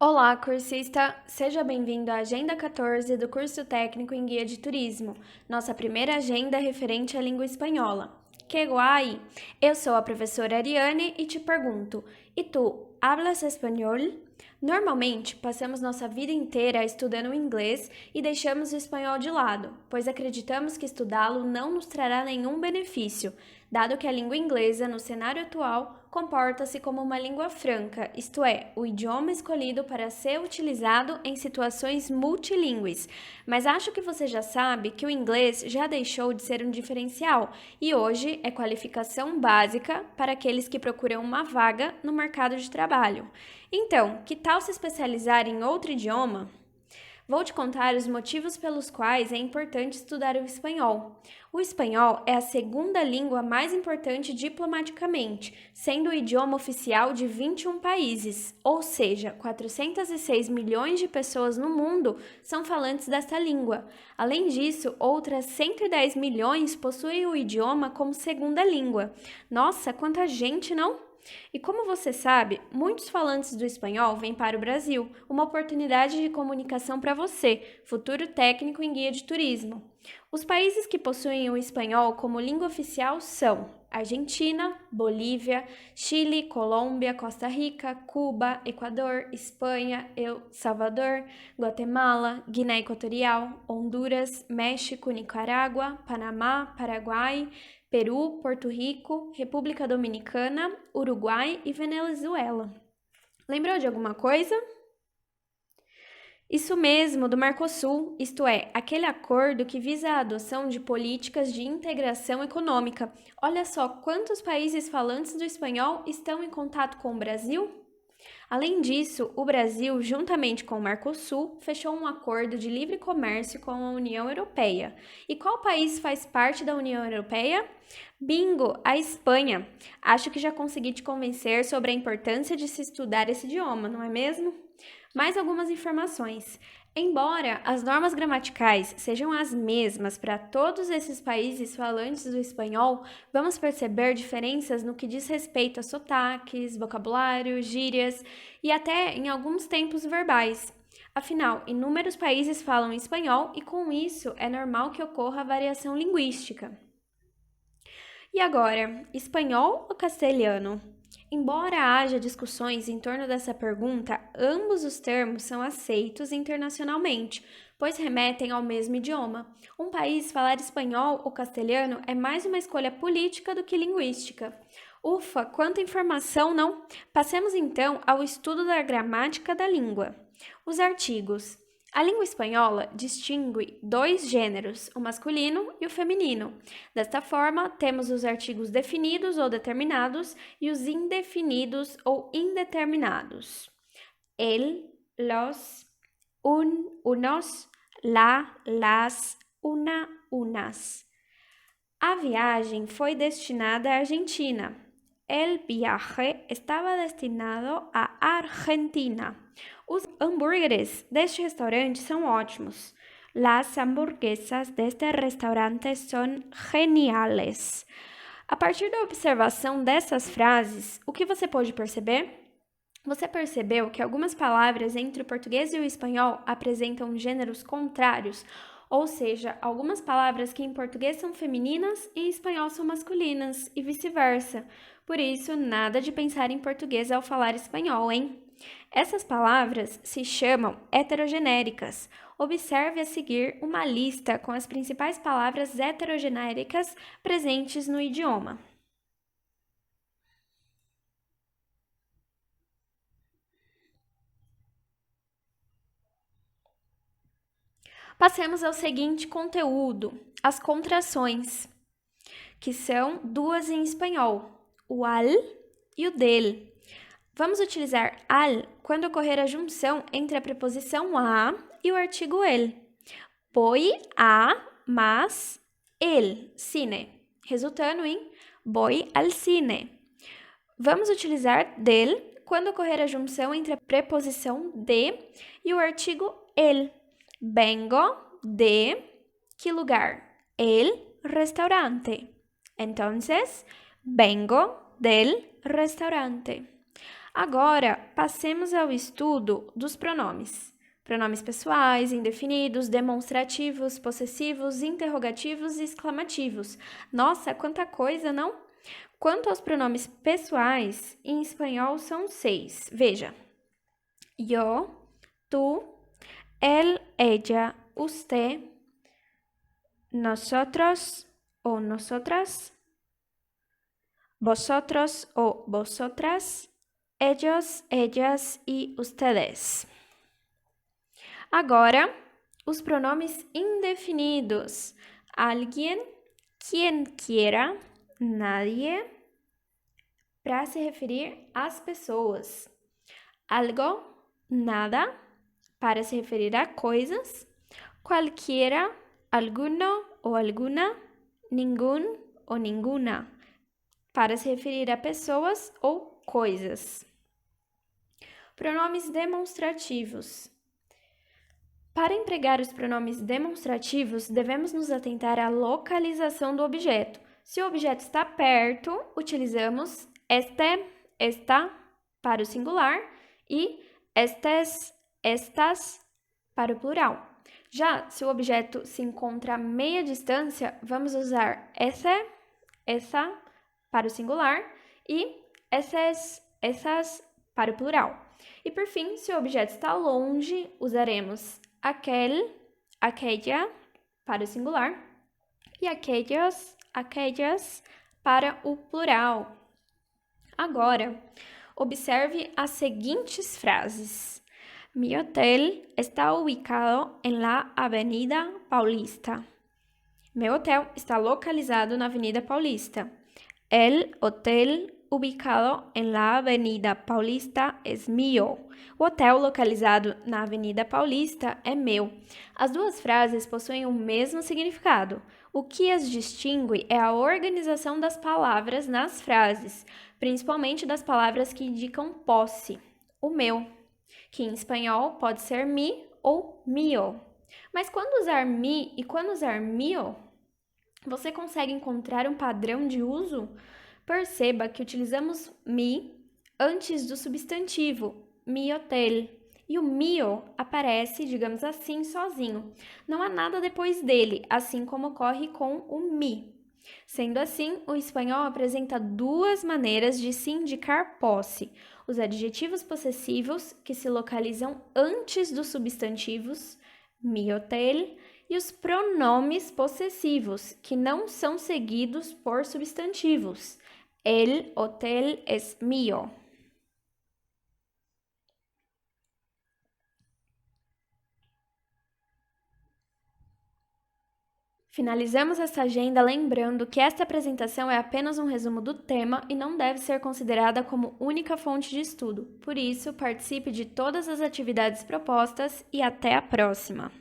Olá, cursista! Seja bem-vindo à Agenda 14 do curso técnico em Guia de Turismo, nossa primeira agenda referente à língua espanhola. Que guai! Eu sou a professora Ariane e te pergunto: e tu, hablas espanhol? Normalmente, passamos nossa vida inteira estudando inglês e deixamos o espanhol de lado, pois acreditamos que estudá-lo não nos trará nenhum benefício, dado que a língua inglesa, no cenário atual, comporta-se como uma língua franca, isto é, o idioma escolhido para ser utilizado em situações multilingües. Mas acho que você já sabe que o inglês já deixou de ser um diferencial e hoje é qualificação básica para aqueles que procuram uma vaga no mercado de trabalho. Então, que tal se especializar em outro idioma? Vou te contar os motivos pelos quais é importante estudar o espanhol. O espanhol é a segunda língua mais importante diplomaticamente, sendo o idioma oficial de 21 países, ou seja, 406 milhões de pessoas no mundo são falantes desta língua. Além disso, outras 110 milhões possuem o idioma como segunda língua. Nossa, quanta gente, não? E como você sabe, muitos falantes do espanhol vêm para o Brasil, uma oportunidade de comunicação para você, futuro técnico em guia de turismo. Os países que possuem o espanhol como língua oficial são Argentina, Bolívia, Chile, Colômbia, Costa Rica, Cuba, Equador, Espanha, El Salvador, Guatemala, Guiné Equatorial, Honduras, México, Nicarágua, Panamá, Paraguai, Peru, Porto Rico, República Dominicana, Uruguai e Venezuela. Lembrou de alguma coisa? Isso mesmo, do Mercosul, isto é, aquele acordo que visa a adoção de políticas de integração econômica. Olha só quantos países falantes do espanhol estão em contato com o Brasil? Além disso, o Brasil, juntamente com o Mercosul, fechou um acordo de livre comércio com a União Europeia. E qual país faz parte da União Europeia? Bingo, a Espanha! Acho que já consegui te convencer sobre a importância de se estudar esse idioma, não é mesmo? Mais algumas informações. Embora as normas gramaticais sejam as mesmas para todos esses países falantes do espanhol, vamos perceber diferenças no que diz respeito a sotaques, vocabulário, gírias e até em alguns tempos verbais. Afinal, inúmeros países falam espanhol e com isso é normal que ocorra variação linguística. E agora, espanhol ou castelhano? Embora haja discussões em torno dessa pergunta, ambos os termos são aceitos internacionalmente, pois remetem ao mesmo idioma. Um país falar espanhol ou castelhano é mais uma escolha política do que linguística. Ufa, quanta informação, não? Passemos então ao estudo da gramática da língua. Os artigos. A língua espanhola distingue dois gêneros, o masculino e o feminino. Desta forma, temos os artigos definidos ou determinados e os indefinidos ou indeterminados. El, los, unos, la, las, una, unas. A viagem foi destinada à Argentina. El viaje estava destinado à Argentina. Os hambúrgueres deste restaurante são ótimos. Las hamburguesas deste restaurante são geniales. A partir da observação dessas frases, o que você pode perceber? Você percebeu que algumas palavras entre o português e o espanhol apresentam gêneros contrários, ou seja, algumas palavras que em português são femininas e em espanhol são masculinas, e vice-versa. Por isso, nada de pensar em português ao falar espanhol, hein? Essas palavras se chamam heterogenéricas. Observe a seguir uma lista com as principais palavras heterogenéricas presentes no idioma. Passemos ao seguinte conteúdo: as contrações, que são duas em espanhol, o al e o del. Vamos utilizar al quando ocorrer a junção entre a preposição a e o artigo el. Voy a más el cine, resultando em voy al cine. Vamos utilizar del quando ocorrer a junção entre a preposição de e o artigo el. Vengo de que lugar? El restaurante. Entonces, vengo del restaurante. Agora, passemos ao estudo dos pronomes. Pronomes pessoais, indefinidos, demonstrativos, possessivos, interrogativos e exclamativos. Nossa, quanta coisa, não? Quanto aos pronomes pessoais, em espanhol são 6. Veja: yo, tú, él, ella, usted, nosotros o nosotras, vosotros o vosotras, ellos, ellas e ustedes. Agora, os pronomes indefinidos. Alguien, quien quiera, nadie, para se referir às pessoas. Algo, nada, para se referir a coisas. Cualquiera, alguno ou alguna, ningún ou ninguna, para se referir a pessoas ou coisas. Pronomes demonstrativos. Para empregar os pronomes demonstrativos, devemos nos atentar à localização do objeto. Se o objeto está perto, utilizamos este, esta para o singular e estes, estas para o plural. Já se o objeto se encontra a meia distância, vamos usar esse, essa para o singular e esses, essas para o plural. E por fim, se o objeto está longe, usaremos aquele, aquella para o singular e aquellos, aquellas para o plural. Agora, observe as seguintes frases. Mi hotel está ubicado en la Avenida Paulista. Meu hotel está localizado na Avenida Paulista. El hotel ubicado en la Avenida Paulista es mío. O hotel localizado na Avenida Paulista é meu. As duas frases possuem o mesmo significado. O que as distingue é a organização das palavras nas frases, principalmente das palavras que indicam posse. O meu, que em espanhol pode ser mi ou mio. Mas quando usar mi e quando usar mio, você consegue encontrar um padrão de uso? Perceba que utilizamos mi antes do substantivo, mi hotel, e o mio aparece, digamos assim, sozinho. Não há nada depois dele, assim como ocorre com o mi. Sendo assim, o espanhol apresenta duas maneiras de se indicar posse: os adjetivos possessivos, que se localizam antes dos substantivos, mi hotel, e os pronomes possessivos, que não são seguidos por substantivos. El hotel es mío. Finalizamos essa agenda lembrando que esta apresentação é apenas um resumo do tema e não deve ser considerada como única fonte de estudo. Por isso, participe de todas as atividades propostas e até a próxima!